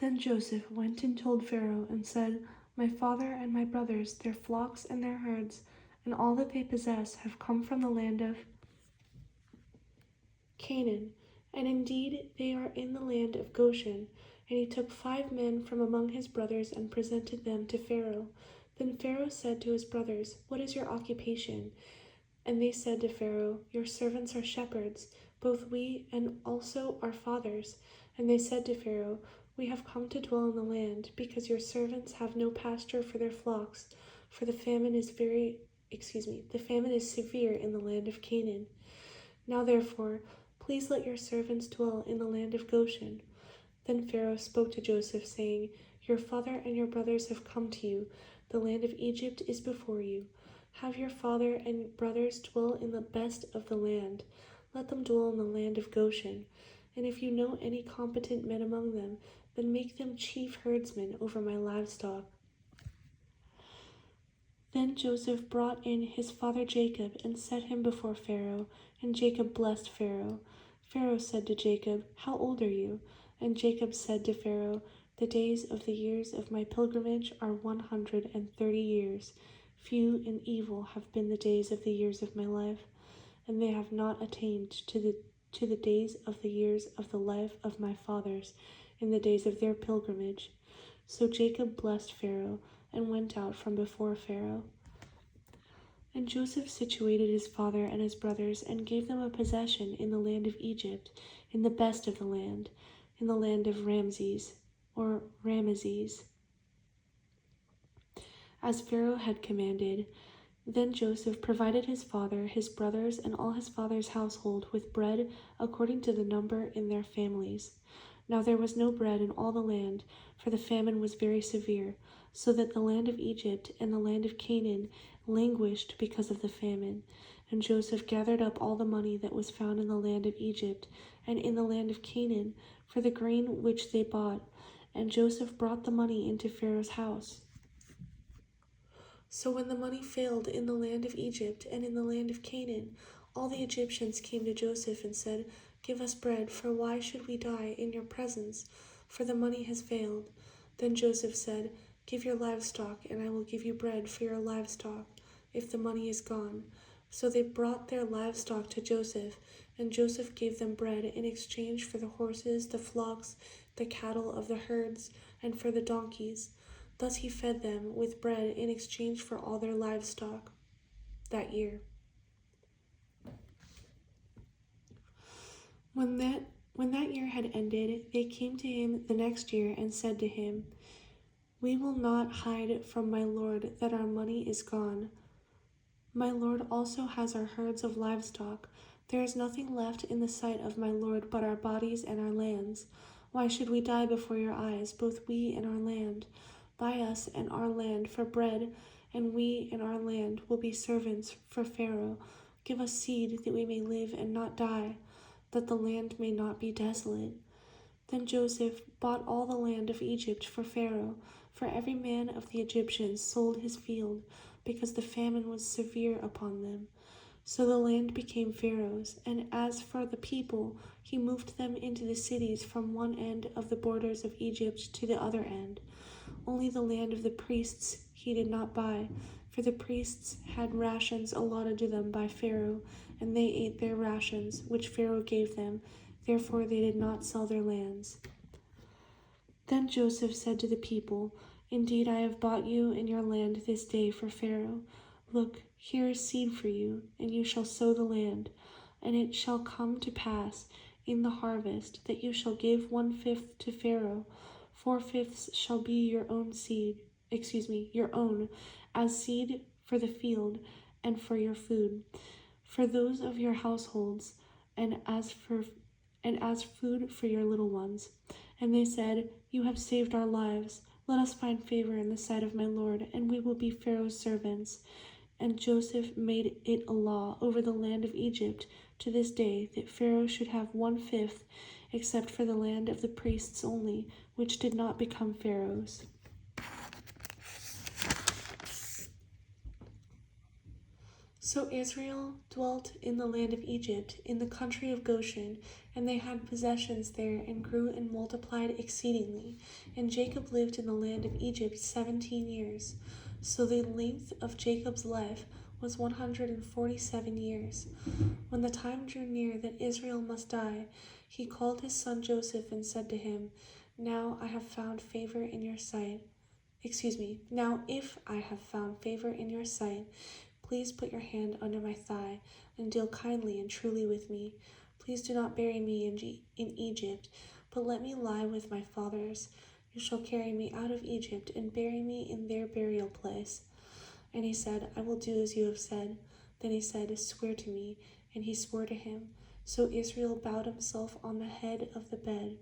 Then Joseph went and told Pharaoh and said, My father and my brothers, their flocks and their herds, and all that they possess have come from the land of Canaan, and indeed they are in the land of Goshen. And he took 5 men from among his brothers and presented them to Pharaoh. Then Pharaoh said to his brothers, What is your occupation? And they said to Pharaoh, Your servants are shepherds, both we and also our fathers. And they said to Pharaoh, We have come to dwell in the land, because your servants have no pasture for their flocks, for the famine is severe in the land of Canaan. Now therefore, please let your servants dwell in the land of Goshen. Then Pharaoh spoke to Joseph, saying, Your father and your brothers have come to you. The land of Egypt is before you. Have your father and brothers dwell in the best of the land. Let them dwell in the land of Goshen. And if you know any competent men among them, then make them chief herdsmen over my livestock. Then Joseph brought in his father Jacob and set him before Pharaoh, and Jacob blessed Pharaoh. Pharaoh said to Jacob, How old are you? And Jacob said to Pharaoh, The days of the years of my pilgrimage are 130 years. Few and evil have been the days of the years of my life, and they have not attained to the days of the years of the life of my fathers in the days of their pilgrimage. So Jacob blessed Pharaoh and went out from before Pharaoh. And Joseph situated his father and his brothers and gave them a possession in the land of Egypt, in the best of the land, in the land of Ramses, as Pharaoh had commanded. Then Joseph provided his father, his brothers, and all his father's household with bread according to the number in their families. Now there was no bread in all the land, for the famine was very severe, so that the land of Egypt and the land of Canaan languished because of the famine. And Joseph gathered up all the money that was found in the land of Egypt and in the land of Canaan for the grain which they bought, and Joseph brought the money into Pharaoh's house. So when the money failed in the land of Egypt and in the land of Canaan, all the Egyptians came to Joseph and said, Give us bread, for why should we die in your presence? For the money has failed. Then Joseph said, Give your livestock, and I will give you bread for your livestock, if the money is gone. So they brought their livestock to Joseph, and Joseph gave them bread in exchange for the horses, the flocks, the cattle of the herds, and for the donkeys. Thus he fed them with bread in exchange for all their livestock that year. When that year had ended, they came to him the next year and said to him, We will not hide from my lord that our money is gone. My lord also has our herds of livestock. There is nothing left in the sight of my lord but our bodies and our lands. Why should we die before your eyes, both we and our land? Buy us and our land for bread, and we and our land will be servants for Pharaoh. Give us seed that we may live and not die, that the land may not be desolate. Then Joseph bought all the land of Egypt for Pharaoh, for every man of the Egyptians sold his field, because the famine was severe upon them. So the land became Pharaoh's, and as for the people, he moved them into the cities from one end of the borders of Egypt to the other end. Only the land of the priests he did not buy, for the priests had rations allotted to them by Pharaoh, and they ate their rations, which Pharaoh gave them. Therefore they did not sell their lands. Then Joseph said to the people, Indeed, I have bought you and your land this day for Pharaoh. Look, here is seed for you, and you shall sow the land. And it shall come to pass in the harvest that you shall give 1/5 to Pharaoh. 4/5 shall be your own, as seed for the field and for your food, for those of your households, and as food for your little ones. And they said, You have saved our lives. Let us find favor in the sight of my lord, and we will be Pharaoh's servants. And Joseph made it a law over the land of Egypt to this day that Pharaoh should have 1/5, except for the land of the priests only, which did not become Pharaoh's. So Israel dwelt in the land of Egypt, in the country of Goshen, and they had possessions there, and grew and multiplied exceedingly. And Jacob lived in the land of Egypt 17 years. So the length of Jacob's life was 147 years. When the time drew near that Israel must die, he called his son Joseph and said to him, Now I have found favor in your sight. Now if I have found favor in your sight, please put your hand under my thigh and deal kindly and truly with me. Please do not bury me in Egypt, but let me lie with my fathers. You shall carry me out of Egypt and bury me in their burial place. And he said, I will do as you have said. Then he said, Swear to me. And he swore to him. So Israel bowed himself on the head of the bed.